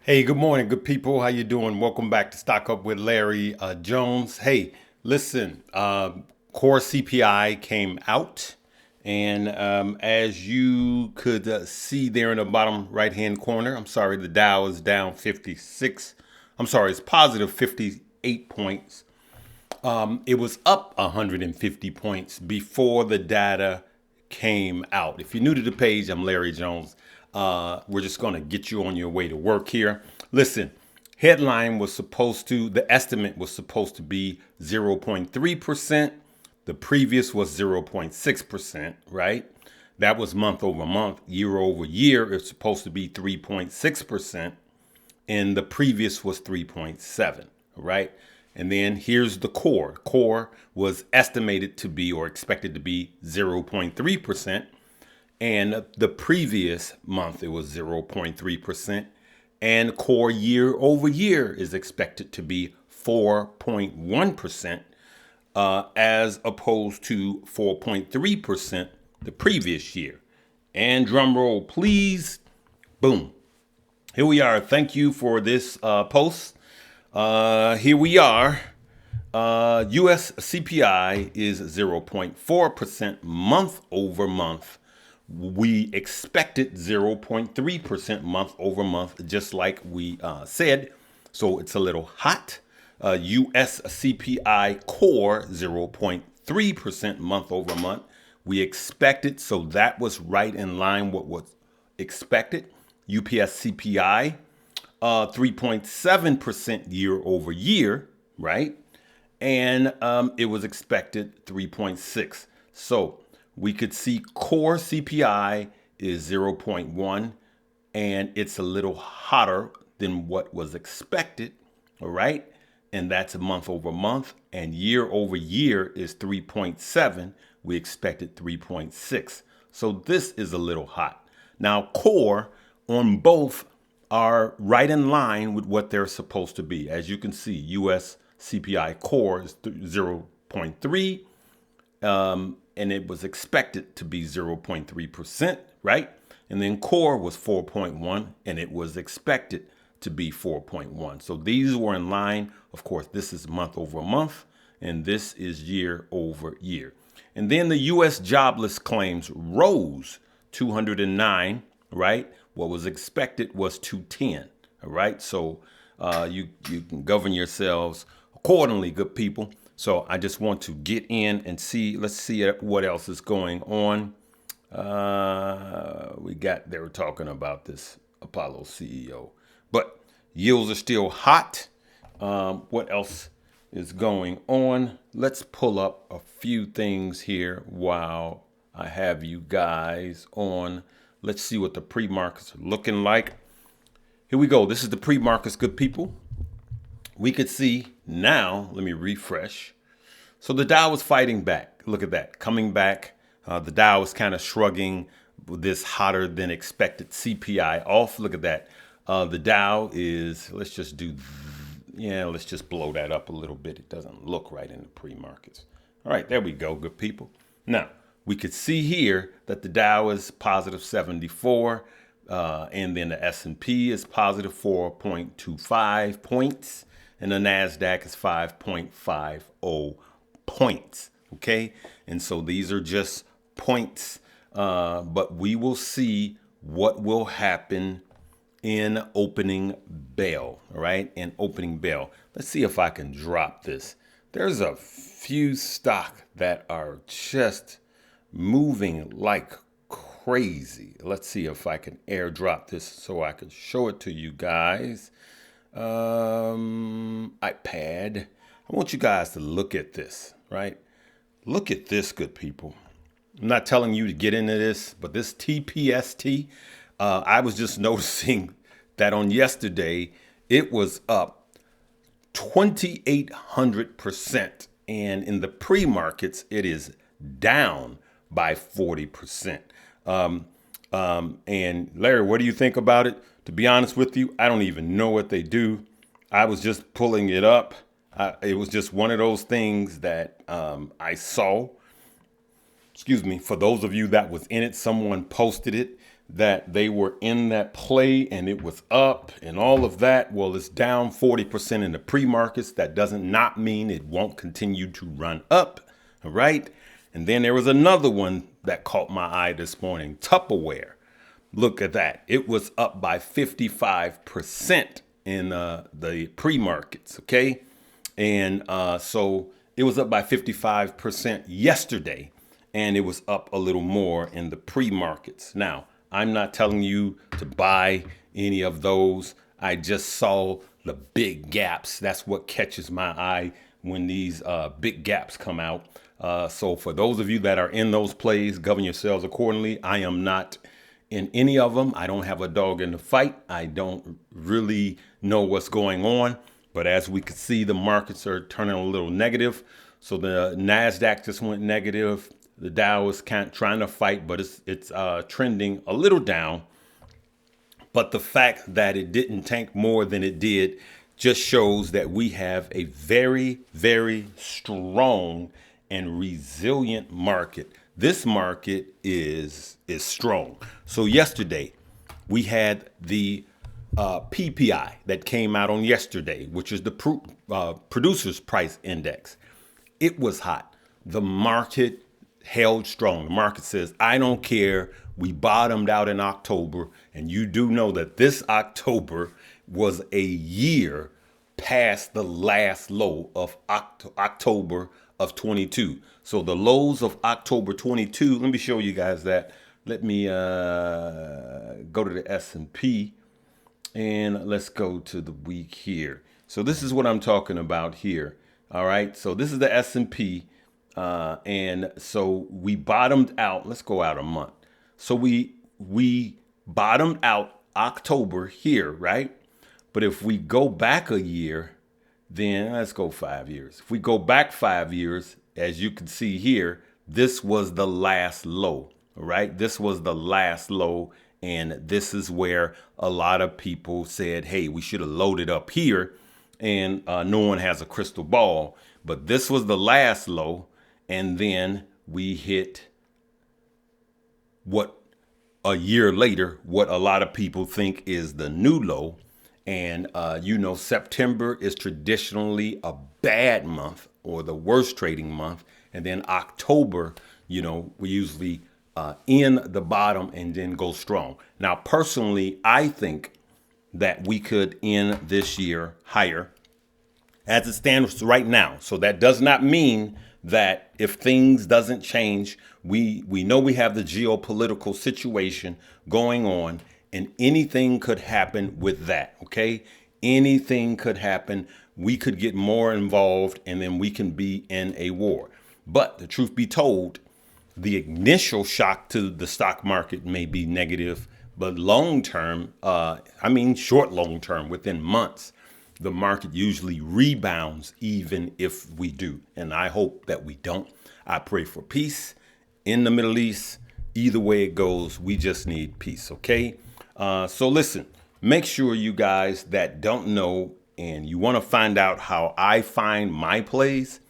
Hey, good morning, good people. How you doing? Welcome back to Stock Up with Larry Jones. Hey, listen, core CPI came out, and as you could see there in the bottom right-hand corner, I'm sorry, the Dow is down 56. I'm sorry, it's positive 58 points. It was up 150 points before the data came out. If you're new to the page, I'm Larry Jones. We're just going to get you on your way to work here. Listen, the estimate was supposed to be 0.3%. The previous was 0.6%, right? That was month over month. Year over year, it's supposed to be 3.6%. And the previous was 3.7, right? And then here's the core. Core was estimated to be or expected to be 0.3%. And the previous month, it was 0.3%. And core year over year is expected to be 4.1%, as opposed to 4.3% the previous year. And drum roll, please. Boom. Here we are. Thank you for this post. Here we are. US CPI is 0.4% month over month. We expected 0.3% month over month, just like we said. So it's a little hot. US CPI core 0.3% month over month. We expected, so that was right in line what was expected. UPS CPI 3.7% year over year, right? And it was expected 3.6. So we could see core CPI is 0.1, and it's a little hotter than what was expected, all right? And that's a month over month, and year over year is 3.7. We expected 3.6. So this is a little hot. Now, core on both are right in line with what they're supposed to be. As you can see, US CPI core is 0.3, and it was expected to be 0.3%, right? And then core was 4.1, and it was expected to be 4.1. So these were in line. Of course, this is month over month, and this is year over year. And then the U.S. jobless claims rose 209, right? What was expected was 210, all right? So you can govern yourselves accordingly, good people. So I just want to get in and see. Let's see what else is going on. They were talking about this Apollo CEO, but yields are still hot. What else is going on? Let's pull up a few things here while I have you guys on. Let's see what the pre-markets are looking like. Here we go. This is the pre-markets, good people. We could see now, let me refresh. So the Dow was fighting back. Look at that, coming back. The Dow was kind of shrugging with this hotter than expected CPI off. Look at that. The Dow is, let's just blow that up a little bit. It doesn't look right in the pre-markets. All right, there we go, good people. Now, we could see here that the Dow is positive 74, and then the S&P is positive 4.25 points, and the NASDAQ is 5.50 points, okay? And so these are just points, but we will see what will happen in opening bell, all right? In opening bell. Let's see if I can drop this. There's a few stock that are just moving like crazy. Let's see if I can airdrop this so I can show it to you guys. iPad. I want you guys to look at this, right? Look at this, good people. I'm not telling you to get into this, but this TPST, I was just noticing that on yesterday, it was up 2,800%. And in the pre-markets, it is down by 40%. And Larry, what do you think about it? To be honest with you, I don't even know what they do. I was just pulling it up. It was just one of those things that I saw. Excuse me. For those of you that was in it, someone posted it that they were in that play and it was up and all of that. Well, it's down 40% in the pre-markets. That doesn't not mean it won't continue to run up. All right. And then there was another one that caught my eye this morning, Tupperware. Look at that. It was up by 55% in the pre-markets. Okay. And so it was up by 55% yesterday, and it was up a little more in the pre-markets. Now, I'm not telling you to buy any of those. I just saw the big gaps. That's what catches my eye when these big gaps come out. So for those of you that are in those plays, govern yourselves accordingly. I am not in any of them. I don't have a dog in the fight. I don't really know what's going on. But as we can see, the markets are turning a little negative. So the NASDAQ just went negative. The Dow is trying to fight, but it's trending a little down. But the fact that it didn't tank more than it did just shows that we have a very, very strong and resilient market. This market is strong. So yesterday we had the PPI that came out on yesterday, which is the Producers Price Index. It was hot. The market held strong. The market says, I don't care. We bottomed out in October. And you do know that this October was a year past the last low of October of 22. So the lows of October 22, let me show you guys that. Let me go to the S&P and let's go to the week here. So this is what I'm talking about here. All right. So this is the S&P. And so we bottomed out. Let's go out a month. So we bottomed out October here, right? But if we go back a year, then let's go 5 years. If we go back 5 years, as you can see here, this was the last low, right? This was the last low. And this is where a lot of people said, hey, we should have loaded up here. And no one has a crystal ball. But this was the last low. And then we hit what a year later, what a lot of people think is the new low. And, September is traditionally a bad month or the worst trading month. And then October, we usually in the bottom and then go strong. Now, personally, I think that we could end this year higher as it stands right now. So that does not mean that if things doesn't change, we know we have the geopolitical situation going on and anything could happen with that. OK, anything could happen. We could get more involved and then we can be in a war. But the truth be told, the initial shock to the stock market may be negative, but long term, short long term, within months, the market usually rebounds even if we do. And I hope that we don't. I pray for peace in the Middle East. Either way it goes, we just need peace. OK, so listen, make sure you guys that don't know and you want to find out how I find my plays,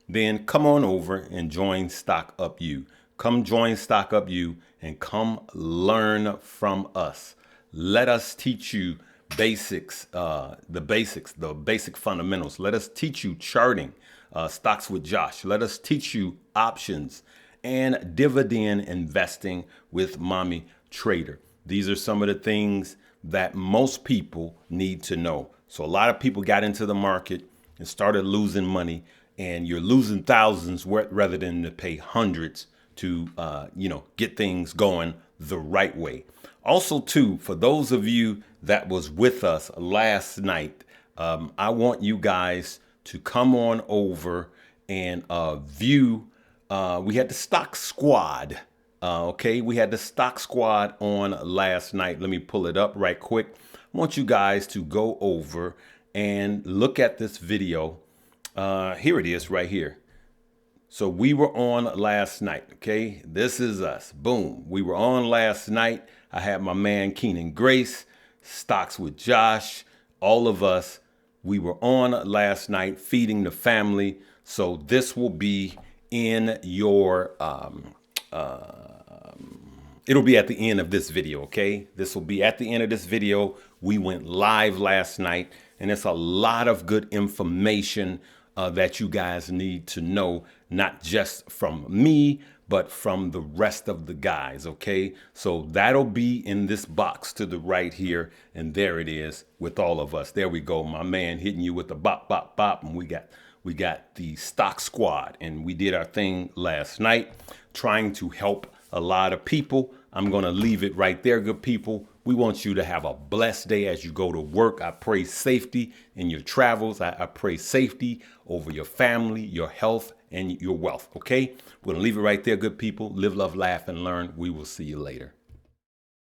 then come on over and join Stock Up U. Come join Stock Up U and come learn from us. Let us teach you the basic fundamentals. Let us teach you charting, stocks with Josh. Let us teach you options and dividend investing with Mommy Trader. These are some of the things that most people need to know. So a lot of people got into the market and started losing money, and you're losing thousands rather than to pay hundreds to, get things going the right way. Also, too, for those of you that was with us last night, I want you guys to come on over and view. We had the Stock Squad. We had the Stock Squad on last night. Let me pull it up right quick. I want you guys to go over and look at this video. Here it is right here. So we were on last night. Okay, this is us. Boom. We were on last night. I had my man Keenan Grace, Stocks with Josh, all of us. We were on last night feeding the family. So this will be in your It'll be at the end of this video, okay? This will be at the end of this video. We went live last night, and it's a lot of good information that you guys need to know, not just from me, but from the rest of the guys, okay? So that'll be in this box to the right here, and there it is with all of us. There we go, my man hitting you with the bop, bop, bop, and we got the stock squad, and we did our thing last night, trying to help a lot of people. I'm gonna leave it right there, good people. We want you to have a blessed day as you go to work. I pray safety in your travels. I pray safety over your family, your health, and your wealth, okay? We're gonna leave it right there, good people. Live, love, laugh, and learn. We will see you later.